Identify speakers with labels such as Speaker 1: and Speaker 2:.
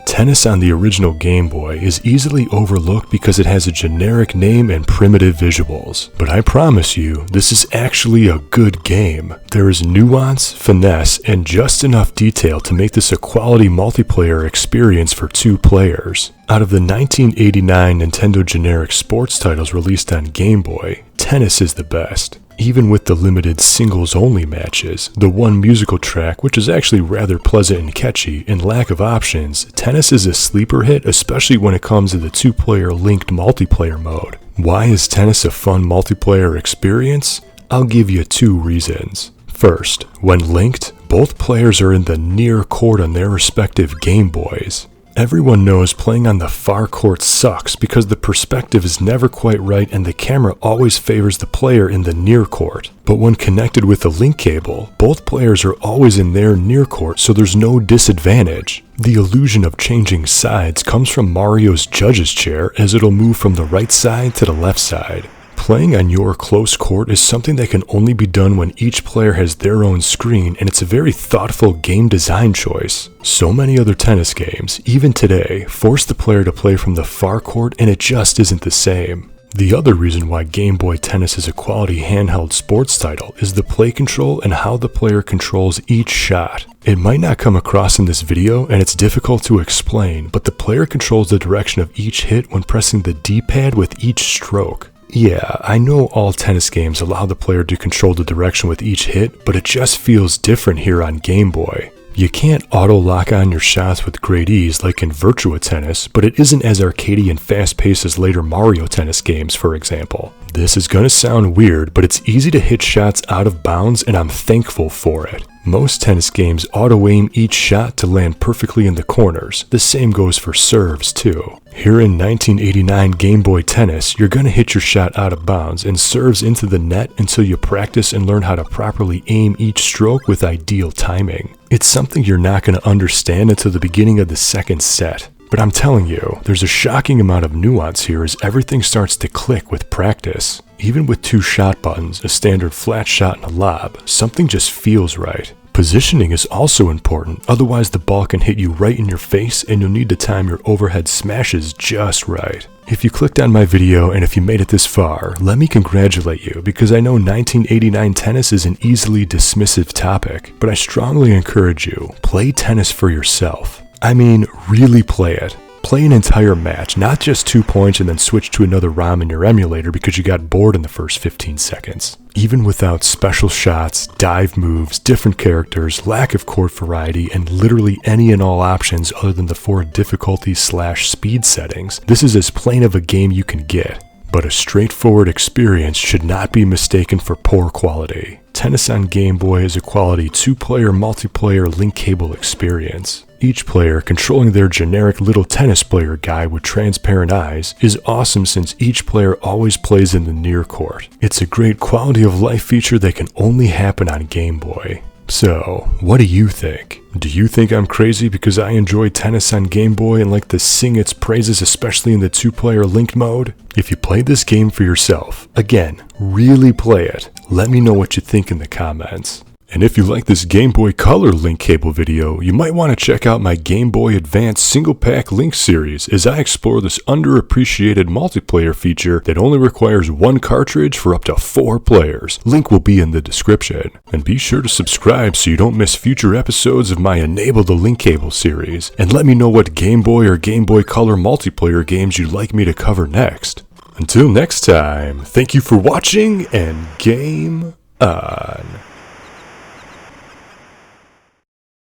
Speaker 1: Tennis on the original Game Boy is easily overlooked because it has a generic name and primitive visuals. But I promise you, this is actually a good game. There is nuance, finesse, and just enough detail to make this a quality multiplayer experience for 2 players. Out of the 1989 Nintendo generic sports titles released on Game Boy, Tennis is the best. Even with the limited singles-only matches, the one musical track, which is actually rather pleasant and catchy, and lack of options, Tennis is a sleeper hit, especially when it comes to the 2-player linked multiplayer mode. Why is Tennis a fun multiplayer experience? I'll give you 2 reasons. First, when linked, both players are in the near court on their respective Game Boys. Everyone knows playing on the far court sucks because the perspective is never quite right and the camera always favors the player in the near court. But when connected with the link cable, both players are always in their near court, so there's no disadvantage. The illusion of changing sides comes from Mario's judge's chair, as it'll move from the right side to the left side. Playing on your close court is something that can only be done when each player has their own screen, and it's a very thoughtful game design choice. So many other tennis games, even today, force the player to play from the far court, and it just isn't the same. The other reason why Game Boy Tennis is a quality handheld sports title is the play control and how the player controls each shot. It might not come across in this video and it's difficult to explain, but the player controls the direction of each hit when pressing the D-pad with each stroke. Yeah, I know all tennis games allow the player to control the direction with each hit, but it just feels different here on Game Boy. You can't auto-lock on your shots with great ease like in Virtua Tennis, but it isn't as arcadey and fast-paced as later Mario Tennis games, for example. This is gonna sound weird, but it's easy to hit shots out of bounds, and I'm thankful for it. Most tennis games auto-aim each shot to land perfectly in the corners. The same goes for serves, too. Here in 1989 Game Boy Tennis, you're gonna hit your shot out of bounds and serves into the net until you practice and learn how to properly aim each stroke with ideal timing. It's something you're not gonna understand until the beginning of the second set. But I'm telling you, there's a shocking amount of nuance here as everything starts to click with practice. Even with 2 shot buttons, a standard flat shot and a lob, something just feels right. Positioning is also important, otherwise the ball can hit you right in your face and you'll need to time your overhead smashes just right. If you clicked on my video and if you made it this far, let me congratulate you because I know 1989 tennis is an easily dismissive topic, but I strongly encourage you, play tennis for yourself. I mean, really play it. Play an entire match, not just 2 points and then switch to another ROM in your emulator because you got bored in the first 15 seconds. Even without special shots, dive moves, different characters, lack of court variety, and literally any and all options other than the 4 difficulty/speed settings, this is as plain of a game you can get. But a straightforward experience should not be mistaken for poor quality. Tennis on Game Boy is a quality 2-player multiplayer link cable experience. Each player controlling their generic little tennis player guy with transparent eyes is awesome since each player always plays in the near court. It's a great quality of life feature that can only happen on Game Boy. So, what do you think? Do you think I'm crazy because I enjoy tennis on Game Boy and like to sing its praises, especially in the 2-player linked mode? If you played this game for yourself, again, really play it. Let me know what you think in the comments. And if you like this Game Boy Color link cable video, you might want to check out my Game Boy Advance single pack link series as I explore this underappreciated multiplayer feature that only requires 1 cartridge for up to 4 players. Link will be in the description. And be sure to subscribe so you don't miss future episodes of my Enable the Link Cable series. And let me know what Game Boy or Game Boy Color multiplayer games you'd like me to cover next. Until next time, thank you for watching and game on.